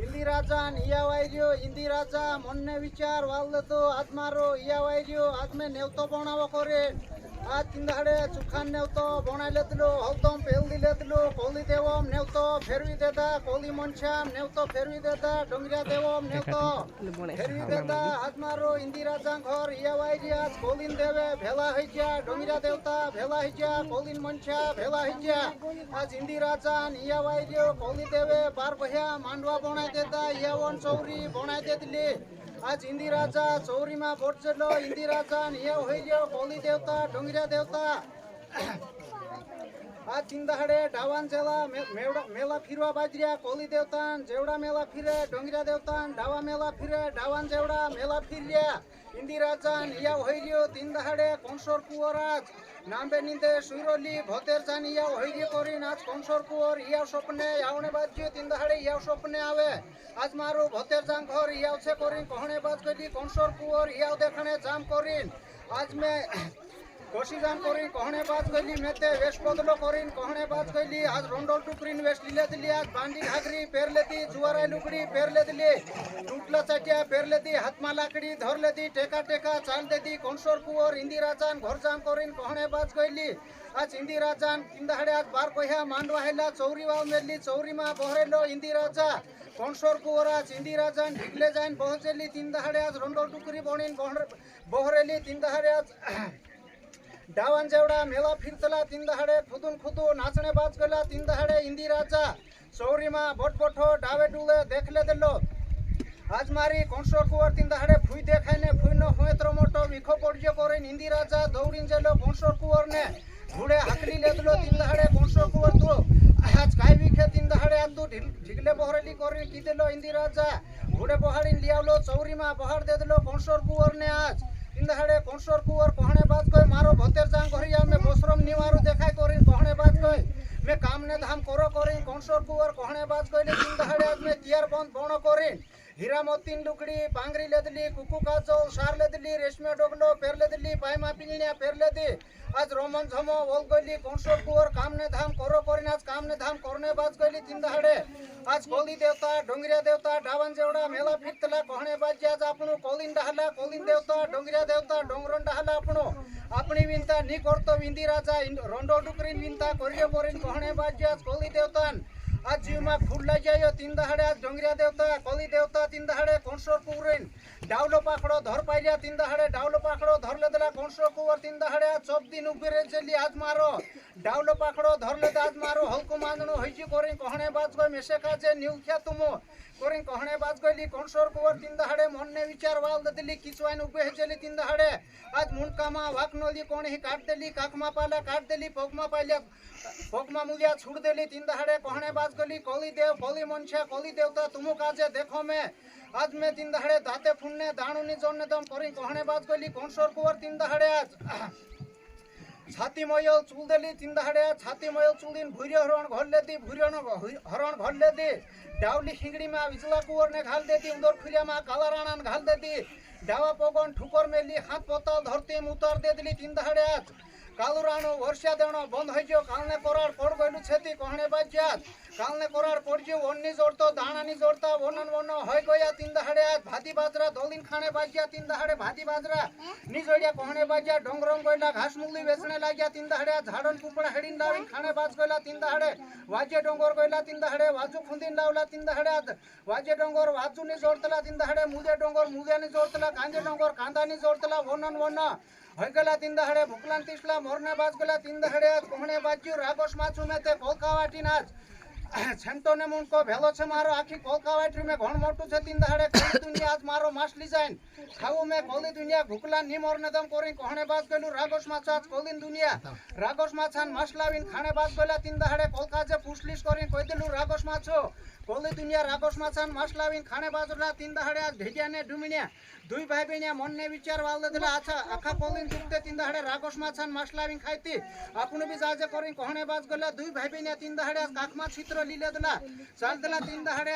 इंदिराजान या वायरियो इंदिराजा मोन्ने विचार वाल्दतो आत्मारो या वायरियो आत्मे नेवतो बनावो करे आज तिंदाडे चुखान नेवतो बनायलेतलो हलतम पेल दिलेतलो कोली देवम नेवतो फेरवी देता कोली मनशाम नेवतो फेरवी देता डोंगरिया देवम नेवतो फेरवी देता आत्मारो इंदिराजान घर या वायरिया कोलिन देवे भेला हइजा डोंगरिया देवता भेला हइजा कोलिन मनशा भेला हइजा आज इंदिराजान या वायरियो कोली देवे बार भया मांडवा बनाय देता यावन चौरी बनाय देतली आज इंदिराजा चौरी में बोटचलो इंदिराजा निया होइयो कोली देवता डोंगरिया देवता आज चिंदाहड़े डावान जेला मेला फिरवा बाजरिया कोली देवतान जेवड़ा मेला फिरे डोंगरिया देवतान डावा मेला फिरे डावान जेवड़ा मेला फिरिया इंदिराजा निया होइयो तिंदाहड़े कोंसोर कुवराज नाम्बे निंदे सुइरोली भोतेर जानिया होइयो करिन आज कोंसोर कुवर इया स्वप्ने यावने बाजियो तिंदाहड़े इया स्वप्ने आवे आज मारो भोतेर जांग घर इया से करिन कहने बाज गली कोंसोर कुवर इया देखने जाम करिन आज मैं कोशी जान करिन कहने बाज गली मेते वेश बदलो करिन कहने बाज गली आज रोंडोल टुकरिन वेश लिले दिली आज बांडी घागरी पेर लेती जुवारा लुगड़ी पेर ले दिली टूटला चटिया पेर लेती हाथमा लाकड़ी धर लेती टेका टेका चाल देती कोंसोर कुवर इंदिराजान घर जाम करिन कहने बाज गली आज इंदिराजान इंदाहड़े आज बार कोह्या मांडवा हेला चौरी वाव मेली चौरी मा बहरेलो इंदिराजा कोंसोर कुवर आज इंदिराजान ढिगले जाइन बहचेली तिंदाहड़े आज रोंडोल टुकरी बनिन बहरेली तिंदाहड़े आज डावान जेवड़ा मेला फिरतला तिंदाहड़े खुदुन खुदू नाचने बाज गला तिंदाहड़े इंदिराजा चौरी मा बोट बोठो डावे डुले देखले देलो आज मारी कोंसोर कुवर तिंदाहड़े फुई देखाइने फुई न हुएत्रो मोटो विखो पड़जो करेन इंदिराजा दौड़िन जेलो कोंसोर कुवर ने घुड़े हाकली लेदलो तिंदाहड़े कोंसोर कुवर तू आज काय विखे तिंदाहड़े आज तू ढिगले बहरेली करिन की देलो इंदिराजा घुड़े बहाड़िन लियावलो चौरी मा बहाड़ दे देलो कोंसोर कुवर ने आज इंदाहड़े कोंसोर कुवर कहने बात कोई मारो भोतेर जांग घरिया में बसरम निवारू देखाय करिन कहने बात कोई मैं काम ने धाम करो करिन कोंसोर कुवर कहने बात कोई इंदाहड़े आज में तियार बंद बणो करिन हीरा मोतीन लुकड़ी पांगरी लेदली कुकू काचो सार लेदली रेशमे डोगलो पेर लेदली पायमा पिंगलिया पेर लेदी आज रोमन झमो बोल गली कोंसोर कुवर काम ने धाम करो करिन आज काम ने धाम करने बाज गली तिंदाहड़े आज कोली देवता डोंगरिया देवता डावन जेवड़ा मेला फिरतला कहने बाज आज आपनु कोलिन डहला कोलिन देवता डोंगरिया देवता डोंगरन डहला आपनु अपनी विनता नी करतो इंदिराजा रोंडो डुकरिन विनता करियो करिन कहने बाज आज कोली देवतान आज जीव में फूल लाई जाइयो तिंदाहड़े आज डोंगरिया देवता कोली देवता तिंदाहड़े कोंसोर कुवरिन डावलो पाखड़ो धर पाइलिया तिंदाहड़े डावलो पाखड़ो धर लेदला कोंसोर कुवर तिंदाहड़े आज सब दिन उबेरे चली आज मारो डावलो पाखड़ो धर लेदा आज मारो हल्को मांदनो हइजी करिन कहने बाज गय मेसे काजे निउख्या तुमो करिन कहने बाज गली कोंसोर कुवर तिंदाहड़े मोन्ने विचार वाल ददली किचवाइन उबे हेजली तिंदाहड़े आज मुनकामा वाकनोली कोणी काट देली काकमा पाला काट देली पोगमा पाइलिया पोगमा मुलिया छुड़ देली तिंदाहड़े कहने बाज गली कोली देव कोली मनशा कोली देवता तुमो काजे देखो मैं आज मैं तिंदाहड़े दाते फुन्ने दाणुनी जोन्ने दम करिन कहने बाज गली कोंसोर कुवर तिंदाहड़े आज छाती मयल चुल देली तिंदाहड़े छाती मयल चुलिन भूरियो हरण घर लेदी भूरियो हरण घर लेदी डावली खिंगड़ी में विजला कुवर ने घाल देती उंदर खुलिया में काला राणा घाल देती डावा पोगन ठुकर मेली हाथ पोताल धरती उतार दे दिली तिंदाहड़े आज कालू राणो वर्षा देवनो बंद हो कालने कोराड़ पड़ गयलू छेती कहने बाज्यात कालने कोराड़ पड़जो वन्नी जोड़तो दाणानी जोड़ता वनन वन होय गया तिंदाहड़े आज भाती बाजरा दोलिन खाने बाज्या तिंदाहड़े भाती बाजरा नी जोड़िया कहने बाज्या डोंगरम गयला घास मुगली वेचने लाग्या तिंदाहड़े झाड़न कुपड़ा हेडिन लाविन खाने बाज गयला तिंदाहड़े वाजे डोंगर गयला तिंदाहड़े वाजू खुंदिन लावला तिंदाहड़े आज वाजे डोंगर वाजू नी जोड़तला तिंदाहड़े मुजे डोंगर मुजे नी जोड़तला कांजे डोंगर कांदा नी जोड़तला वनन वन होयगला तिंदाहड़े भुकलान तिसला मोरने बाज गला तिंदाहड़े आज कहने बाज्यू रागोस माचू में ते कोलकावाटीन आज छेंटो ने मुनको भेलो छे मारो आखी कोलकावाटी में घण मोटू छे तिंदाहड़े कोली दुनिया आज मारो मासली जाइन खाऊ में कोली दुनिया भुकला नी मोरने दम करिन कहने बाज गलू रागोस माछ आज कोलिन दुनिया रागोस माछान मासलाविन खाने बाज गला तिंदाहड़े कोलकाजे पुसलिस करिन कहि देलू रागोस माछो कोली दुनिया रागोस माछान मासलाविन खाने बाजला तिंदाहड़े आज ढेडिया ने डुमिनिया दुई भाई बहनिया मन ने विचार वाल देला अच्छा आखा कोलिन दुखते तिंदाहड़े रागोस माछान मासलाविन खाइती आपनु भी जाजे करिन कहने बाज गला दुई भाई बहनिया तिंदाहड़े आज काखमा छित्र लीले देला चाल देला तिंदाहड़े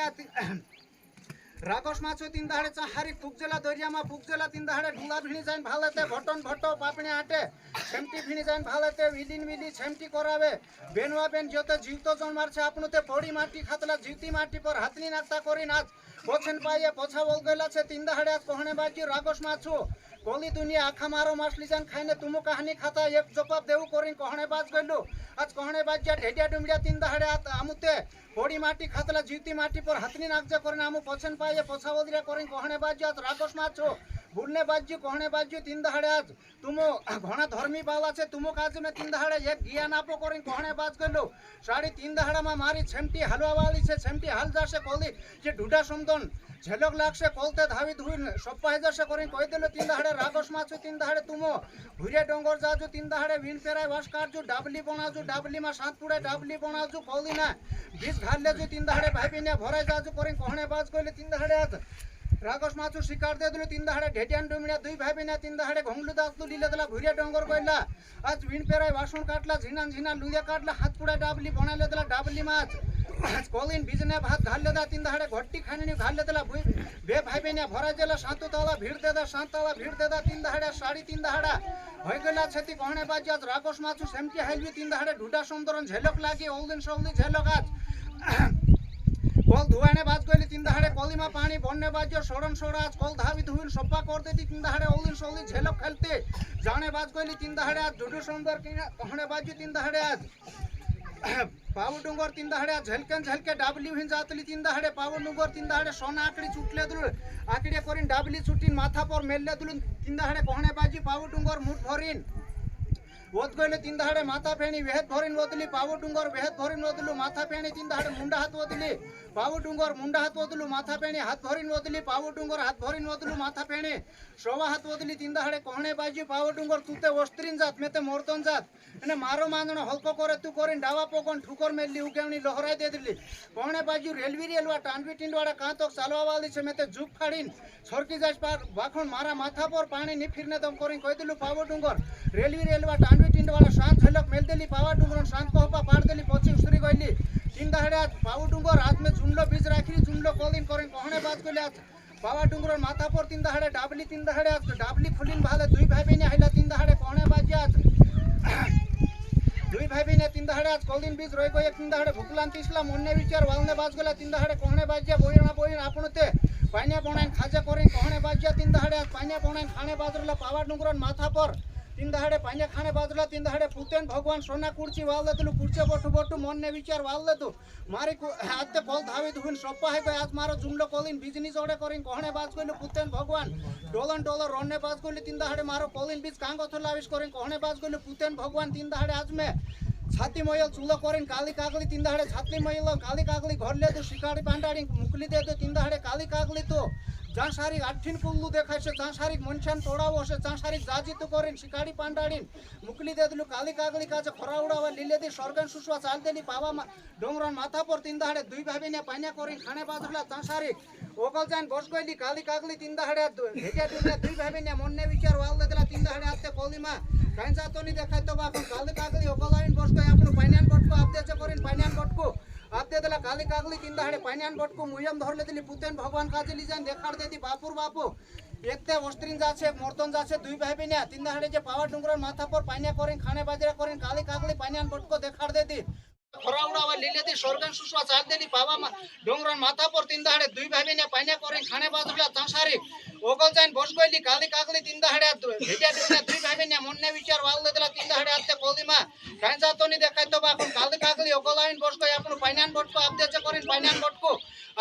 रागस माछो तीन दाड़े चाहारी पुगजेला दरियामा पुगजेला तीन दाड़े ढुला भिणी जाइन भालेते भटन भट्टो पापणी आटे छेमटी भिणी जाइन भालेते विलिन विली छेमटी करावे बेनवा बेन जोते जीवतो जन मारछे आपनुते पड़ी माटी खातला जीवती माटी पर हाथनी नाकता करी नाच पोछन पाइए पोछा बोल गला छे तीन दाड़े आज कहणे बाजी रागस माछो कोली दुनिया आखा मारो माछली जान खाइने तुमु कहानी खाता एक जवाब देऊ करिन कहणे बाज गइलु आज कहणे बाजिया ढेडिया डुमडिया तीन दाड़े आमुते पड़ी माटी खातला जीवती माटी पर हाथनी नाकजा करिन आमु पोछन पाइए पोछा बोल करिन कहणे बाजी आज रागस माछो बुलने बाजी कहणे बाजी तीन दाड़े आज तुमो घणा धर्मी बाला छे तुमो काज में तीन दाड़े एक ज्ञान आपो करिन कहणे बाज गइलु साड़ी तीन दाड़ा में मारी छेमटी हलवा वाली छे छेमटी हाल जाशे कोली जे ढुडा समदन झलक लागसे कोलते धावी धुइन सप्पा जसे करिन कहि देलो तीन दाड़े रागस माछो तीन दाड़े तुमो भुरिया डोंगर जाजु तीन दाड़े विन पेराय वास काटजु डाबली बनाजु डाबली मा सात पुड़े डाबली बनाजु कोली ना बीज घालले जु तीन दाड़े भाईबिने भराय जाजु करिन कहणे बाज गइले तीन दाड़े आज रागस माछो शिकार दे दिलो तीन दाड़े ढेडियान डुमिया दुई भाईबिने तीन दाड़े घोंगलु दासलु लीले दला भुरिया डोंगर गइला आज विन पेराय वासन काटला झिना झिना लुया काटला हाथ पुड़ा डाबली बनाले दला डाबली माछ आज कोलिन बिजने भात घाल लेदा तीन दाड़े घट्टी खानी घाल लेदा बे भाईबिने भराय देला सातु ताला भीड़ देदा सात ताला भीड़ देदा तीन दाड़े साड़ी तीन दाड़ा होय गेला छति कहणे बाजी आज रागस माछो सेमटी हाइलबी तीन दाड़े ढुडा सुंदरन झलक लागी ओलदिन सौली झलक आज कल धुआने बाज गइले तीन दाड़े कलिमा पानी बनने बाजियो सोड़न सोड़ा आज कल धावी धुइन सप्पा कर देती तीन दाड़े ओलदिन सौली झलक खेलते जाने बाज गइले तीन दाड़े आज ढुडू सुंदर कहणे बाजी तीन दाड़े आज पावु डोंगर तीन दाड़े झलकन झलके डाबली हुई जातली तीन दाड़े पावु डोंगर तीन दाड़े सोना आकड़ी चुटले दुल आकड़े करिन डाबली चुटिन माथा पर मेलले दुल तीन दाड़े कहणे बाजी पावु डोंगर मुठ भरिन ओत गइले तीन दाड़े माथा फेणी वेहत भरिन ओदली पावु डोंगर वेहत भरिन ओदलु माथा फेणी तीन दाड़े मुंडा हाथ ओदली पावु डोंगर मुंडा हाथ ओदलु माथा फेणी हाथ भरिन ओदली पावु डोंगर हाथ भरिन ओदलु माथा फेणी सोवा हाथ ओदली तीन दाड़े कहणे बाजी पावु डोंगर तुते वस्त्रीन जात मेते मोरतन जात અને મારો માંદણો હલકો કરે તું કરીને ડાવા પોકોન ઠુકર મેલી ઉગેવણી લહરાઈ દે દીલી કોણે બાજુ રેલવી રેલવા ટાંડવી ટીંડવાડા કાં તો ચાલવા વાળી છે મેં તે જુક ફાડીન છોરકી જાશ પાર વાખણ મારા માથા પર પાણી ની ફીરને દમ કરીને કહી દીલું પાવો ડુંગર રેલવી રેલવા ટાંડવી ટીંડવાડા શાંત ઝલક મેલ દેલી પાવા ડુંગર શાંત કોહપા પાડ દેલી પછી ઉસરી ગઈલી तीन दाड़े आज पावु डुंगर आज में जुंडलो बीज राखी जुंडलो कोलिन करिन कहणे बाज गइले आज पावा डुंगर माथा पर तीन दाड़े डाबली तीन दाड़े आज डाबली फुलिन भाले दुई भाई बहिनी आइला तीन दाड़े कहणे बाजी आज दुई भाई बहिनी तीन दाड़े आज कोलिन बीज रोय गय तीन दाड़े भुकलान तिसला मोन्ने विचार वालने बाज गला तीन दाड़े कहणे बाजिया बोयणा बोयण आपणते पाइन्या बनाइन खाजा करिन कहणे बाजिया तीन दाड़े आज पाइन्या बनाइन खाने बाजरला पावा डुंगर माथा पर तीन दाड़े पाइने खाने बाजला तीन दाड़े पुतेन भगवान सोना कुर्ची वाल देतलु कुर्चे बोटू बोटू मन ने विचार वाल देतु मारी आज ते कल धावी धुइन सप्पा है गय आज मारो जुमलो कोलिन बिजनी जोड़े करिन कहणे बाज गइलु पुतेन भगवान डोलन डोलर रन्ने बाज गइलु तीन दाड़े मारो कोलिन बीज कांगो थलाविस करिन कहणे बाज गइलु पुतेन भगवान तीन दाड़े आज में छाती मयल चूलो करिन काली कागली तीन दाड़े छाती मयल काली कागली घर ले तो शिकारी पांडाड़ी मुकली दे तो तीन दाड़े काली कागली तो ज्યાં સારી આઠીન કુલ્લું દેખાય છે ત્યાં સારી મનશાન તોડાવો છે ત્યાં સારી જાજીતું કરીને શિકાડી પાંડાડીને મોકલી દેલું કાલી કાગળી કાચે ખોરા ઉડાવા લીલેથી સ્વર્ગન સુસવા ચાલ દેલી પાવામાં ડોંગરાન માથા પર तीन दाड़े दुई भाभीने पाइन्या કરીને ખાણે બાજુલા ત્યાં સારી ઓકલ જાઈને બસ ગયેલી કાલી કાગળી तीन दाड़े ભેગા ડુંગરા दुई भाभीने મનને વિચાર વાલ દેલા तीन दाड़े આતે કોલીમાં કાંઈ જાતો નહીં દેખાય તો બાપણ કાલી કાગળી ઓકલ આવીને બસ ગઈ આપણું પાઇન્યાન બટકો આપ દે છે કરીને પાઇન્યાન બટકો आप दे दिला काली कागली तीन दाड़े पाइन्यान बटको मुयम धर ले दिली पुतेन भगवान काजे ली जान देखाड़ देती बापुर बापू एकते वस्त्रीन जाछे मोरतन जाछे दुई भाई बहिनी तीन दाड़े जे पावा डुंगर माथा पर पाइन्या करिन खाने बाजरा करिन काली कागली पाइन्यान बटको देखाड़ देती खरा उड़ावा लीलेती स्वर्गन सुसवा चाल देली पावा डोंगरन माथा पर तीन दाड़े दुई भाई बहिनी पाइन्या करिन खाने बाजरा तांसारी ओगल जाइन बस गइली काली कागली तीन दाड़े भेजा डुंगरा दुई भाई बहिनी मनने विचार वाल देला तीन दाड़े आते कोलीमा काई जातो नहीं देखाय तो बापन काली कागली ओगल आइन बस गई आपन पाइन्यान बटको आप दे जे करिन पाइन्यान बटको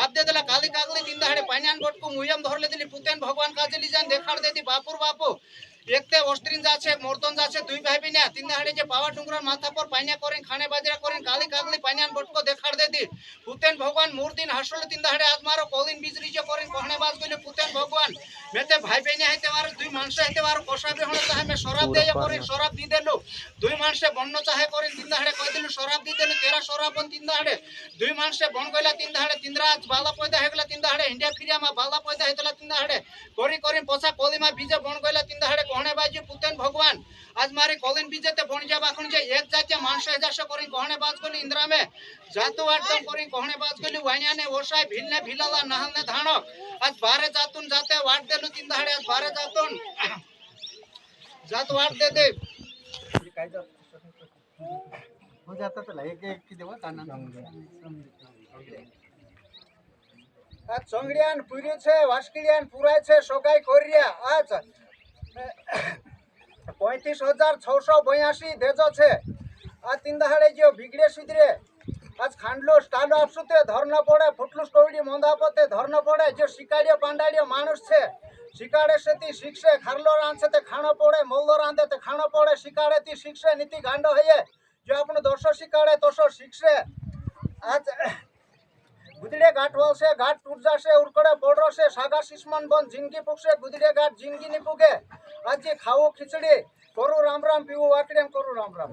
आप दे दिला काली कागली तीन दाड़े पाइन्यान बटको मुयम धर ले दिली पुतेन भगवान काजे ली जान देखाड़ देती बापुर बापू एकते वस्त्रीन जाछे मोरतन जाछे दुई भाई बहिनी तीन दाड़े जे पावा डुंगर माथा पर पाइन्या करिन खाने बाजरा करिन काली कागली पाइन्यान बटको देखाड़ देती पुतेन भगवान मोर दिन हासले तीन दाड़े आज मारो कोलिन बीज रिजे करिन कहणे बाज गइले पुतेन भगवान मेते भाई बहिनी है तेवारो दुई मानसे है तेवारो कोसा बे होने चाहे मैं शराब दे करिन शराब दी देलु दुई मानसे बननो चाहे करिन तीन दाड़े कहि देलु शराब दी देलु तेरा शराब बन तीन दाड़े दुई मानसे बन गइला तीन दाड़े तीन रात बाला पैदा हेगला तीन दाड़े इंडिया फिरिया मा बाला पैदा हेतला तीन दाड़े करि करिन पोसा कोलीमा बीजे बन गइला तीन दाड़े कहणे बाजी पुतेन भगवान आज मारी कोलिन बीजे ते बन जाबा कोन जे एक जातिया मानस हेजाशे करिन कहणे बाज गइली इंद्रा में जातो वाटम करिन कहणे बाज गइली वाणिया ने ओसाय भिलने भिलाला नहल ने धाणो आज बारे जातून जाते वाट दे तीन दहाडे आज बारे जातून जात वाट दे दे काय हो जाता तो एक एक की देवा काना आज चोंगडियान पुर्યું છે વાસ્કડિયાન પુરાય છે સોગાઈ કોરિયા आज 35,682 દેજો છે આ तीन दहाडे जो बिगड़े सुधरे आज खांडलो स्टालो आपसुते धरना पड़े फुटलुस कोवडी मोंदापते धरना पड़े जो शिकाड़ियो पांडाड़ियो मानुष छे शिकाड़े से ती शिक्षे खारलो रांधे ते खाणो पड़े मोल्लो रांधे ते खाणो पड़े शिकाड़े ती शिक्षे नीति गांडो हये जो आपनो दोषो शिकाड़े तोषो शिक्षे आज गुदड़े घाट वलसे घाट टूट जाशे उड़कड़े पड़ो से सागा सिस्मन बन जिंदगी पुगशे गुदड़े घाट जिंदगी नी पुगे आज जे खावो खिचड़ी करू राम राम पीवू वाकड़ेम करू राम राम